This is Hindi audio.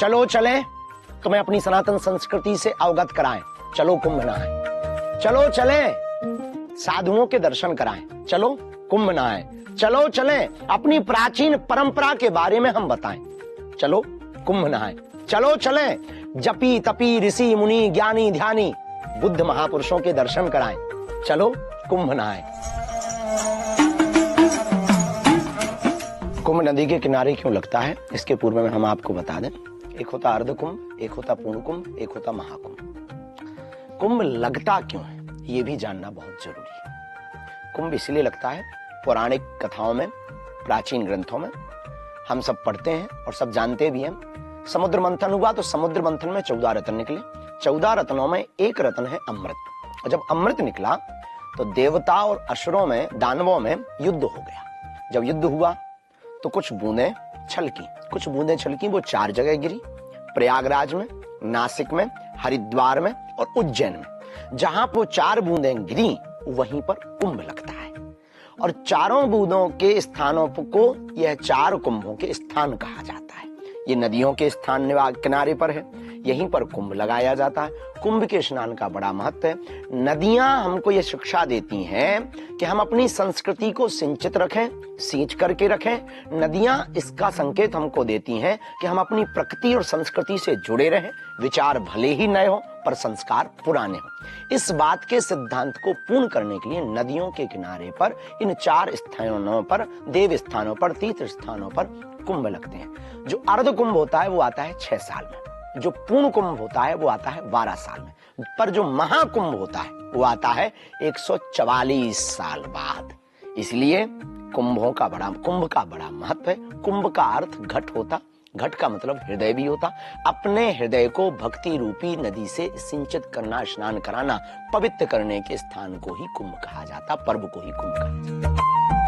चलो चले, तुम्हें अपनी सनातन संस्कृति से अवगत कराएं। चलो कुंभ नहाएं। चलो चले, साधुओं के दर्शन कराएं। चलो कुंभ नहाएं। चलो चले, अपनी प्राचीन परंपरा के बारे में हम बताएं। चलो कुंभ नहाएं। चलो चले, जपी तपी ऋषि मुनि ज्ञानी ध्यानी बुद्ध महापुरुषों के दर्शन कराएं। चलो कुंभ नहाएं। कुंभ नदी के किनारे क्यों लगता है, इसके पूर्व में हम आपको बता दें। एक होता अर्ध कुंभ, एक होता पूर्ण कुंभ, एक होता महाकुंभ। कुंभ लगता क्यों है, ये भी जानना बहुत जरूरी है। कुंभ इसलिए लगता है, पौराणिक कथाओं में, प्राचीन ग्रंथों में हम सब पढ़ते हैं और सब जानते भी हैं। समुद्र मंथन हुआ तो समुद्र मंथन में 14 रत्न निकले। 14 रत्नों में एक रत्न है अमृत। और जब अमृत निकला तो देवता और असुरों में, दानवों में युद्ध हो गया। जब युद्ध हुआ तो कुछ बूंदें छलकी, कुछ बूंदें छलकी, वो 4 जगह गिरी। प्रयागराज में, नासिक में, हरिद्वार में और उज्जैन में। जहां वो 4 बूंदें गिरी वहीं पर कुंभ लगता है। और चारों बूंदों के स्थानों को यह 4 कुंभों के स्थान कहा जाता है। ये नदियों के स्थान किनारे पर है, यहीं पर कुंभ लगाया जाता है। कुंभ के स्नान का बड़ा महत्व है। नदियां हमको ये शिक्षा देती हैं कि हम अपनी संस्कृति को सिंचित रखें, सींच करके रखें। नदियां इसका संकेत हमको देती हैं कि हम अपनी प्रकृति और संस्कृति से जुड़े रहें। विचार भले ही नए हो पर संस्कार पुराने हो। इस बात के सिद्धांत को पूर्ण करने के लिए नदियों के किनारे पर, इन 4 स्थानों पर, देव स्थानों पर, तीर्थ स्थानों पर कुंभ लगते हैं। जो अर्ध कुंभ होता है वो आता है 6 साल में, जो पूर्ण कुंभ होता है वो आता है 12 साल में, पर जो महाकुंभ होता है वो आता है 144 साल बाद। इसलिए कुंभ का बड़ा महत्व है। कुंभ का अर्थ घट होता, घट का मतलब हृदय भी होता। अपने हृदय को भक्ति रूपी नदी से सिंचित करना, स्नान कराना, पवित्र करने के स्थान को ही कुंभ कहा जाता, पर्व को ही कुंभ कहा जाता।